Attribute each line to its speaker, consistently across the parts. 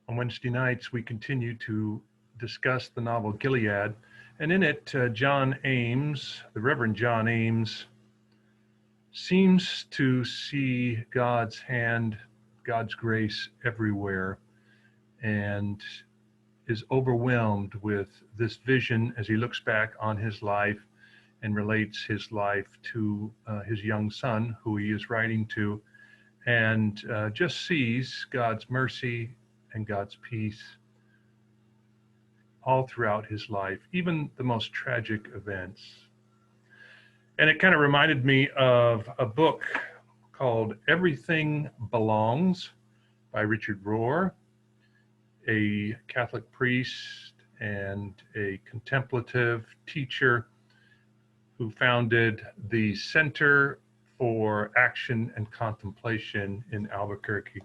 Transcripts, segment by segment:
Speaker 1: On Wednesday nights, we continue to discuss the novel Gilead, and in it, John Ames, the Reverend John Ames, seems to see God's hand, God's grace everywhere, and is overwhelmed with this vision as he looks back on his life and relates his life to his young son, who he is writing to, and just sees God's mercy and God's peace all throughout his life, even the most tragic events. And it kind of reminded me of a book called Everything Belongs by Richard Rohr, a Catholic priest and a contemplative teacher who founded the Center for Action and Contemplation in Albuquerque.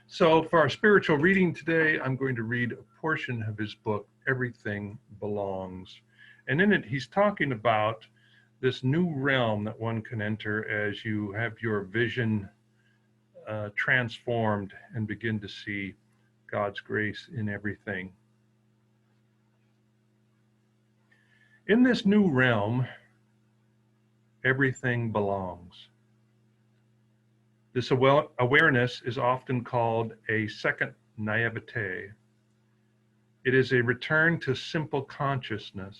Speaker 1: So for our spiritual reading today, I'm going to read a portion of his book, Everything Belongs. And in it, he's talking about this new realm that one can enter as you have your vision transformed and begin to see God's grace in everything. In this new realm, everything belongs. This awareness is often called a second naivete. It is a return to simple consciousness.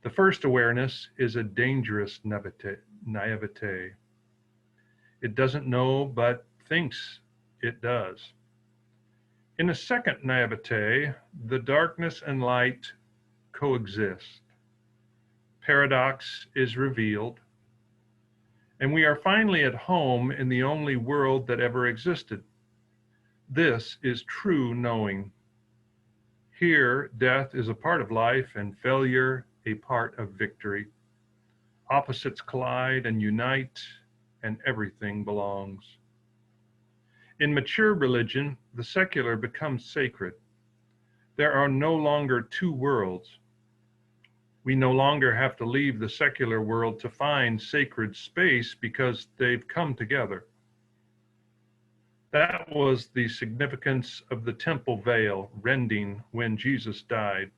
Speaker 1: The first awareness is a dangerous naivete. It doesn't know, but thinks it does. In a second naivete, the darkness and light coexist. Paradox is revealed, and we are finally at home in the only world that ever existed. This is true knowing. Here, death is a part of life and failure a part of victory. Opposites collide and unite, and everything belongs. In mature religion, the secular becomes sacred. There are no longer two worlds. We no longer have to leave the secular world to find sacred space because they've come together. That was the significance of the temple veil rending when Jesus died.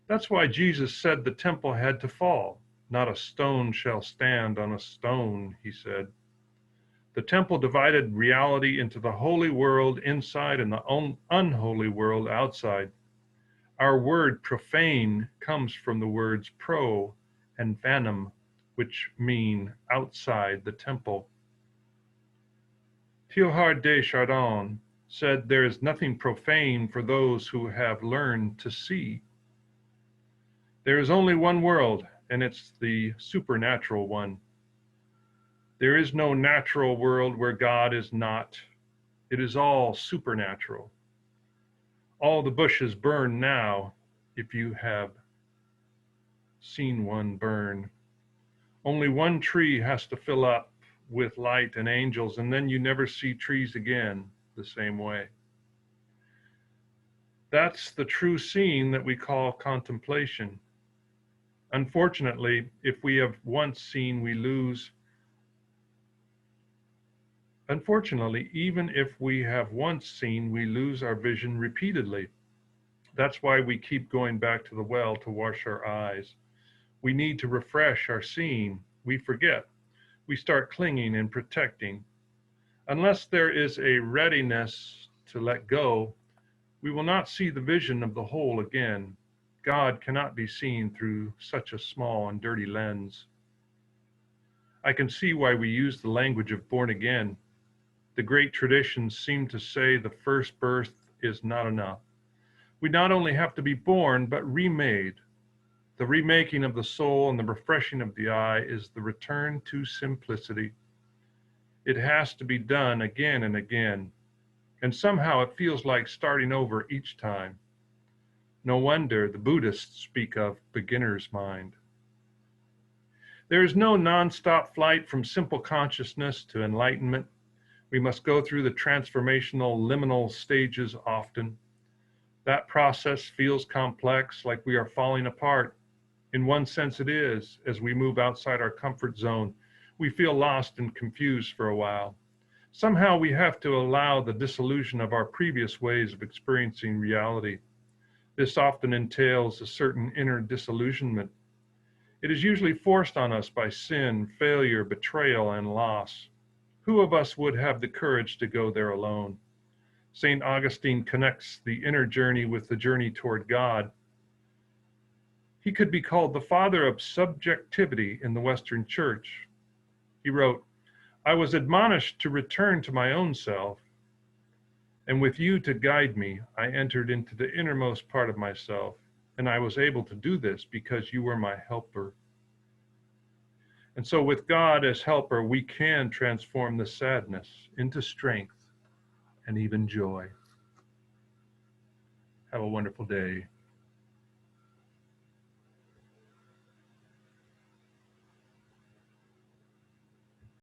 Speaker 1: That's why Jesus said the temple had to fall. Not a stone shall stand on a stone, he said. The temple divided reality into the holy world inside and the unholy world outside. Our word profane comes from the words pro and phantom, which mean outside the temple. Teilhard de Chardin said there is nothing profane for those who have learned to see. There is only one world, and it's the supernatural one. There is no natural world where God is not. It is all supernatural. All the bushes burn now, if you have seen one burn. Only one tree has to fill up with light and angels, and then you never see trees again the same way. That's the true seeing that we call contemplation. Unfortunately, if we have once seen, we lose. Unfortunately, even if we have once seen, we lose our vision repeatedly. That's why we keep going back to the well to wash our eyes. We need to refresh our seeing. We forget. We start clinging and protecting. Unless there is a readiness to let go, we will not see the vision of the whole again. God cannot be seen through such a small and dirty lens. I can see why we use the language of born again. The great traditions seem to say the first birth is not enough. We not only have to be born, but remade. The remaking of the soul and the refreshing of the eye is the return to simplicity. It has to be done again and again, and somehow it feels like starting over each time. No wonder the Buddhists speak of beginner's mind. There is no non-stop flight from simple consciousness to enlightenment. We must go through the transformational liminal stages often. That process feels complex, like we are falling apart. In one sense it is. As we move outside our comfort zone, we feel lost and confused for a while. Somehow we have to allow the dissolution of our previous ways of experiencing reality. This often entails a certain inner disillusionment. It is usually forced on us by sin, failure, betrayal, and loss. Who of us would have the courage to go there alone? St. Augustine connects the inner journey with the journey toward God. He could be called the father of subjectivity in the Western Church. He wrote, "I was admonished to return to my own self, and with you to guide me, I entered into the innermost part of myself, and I was able to do this because you were my helper." And so with God as helper, we can transform the sadness into strength and even joy. Have a wonderful day.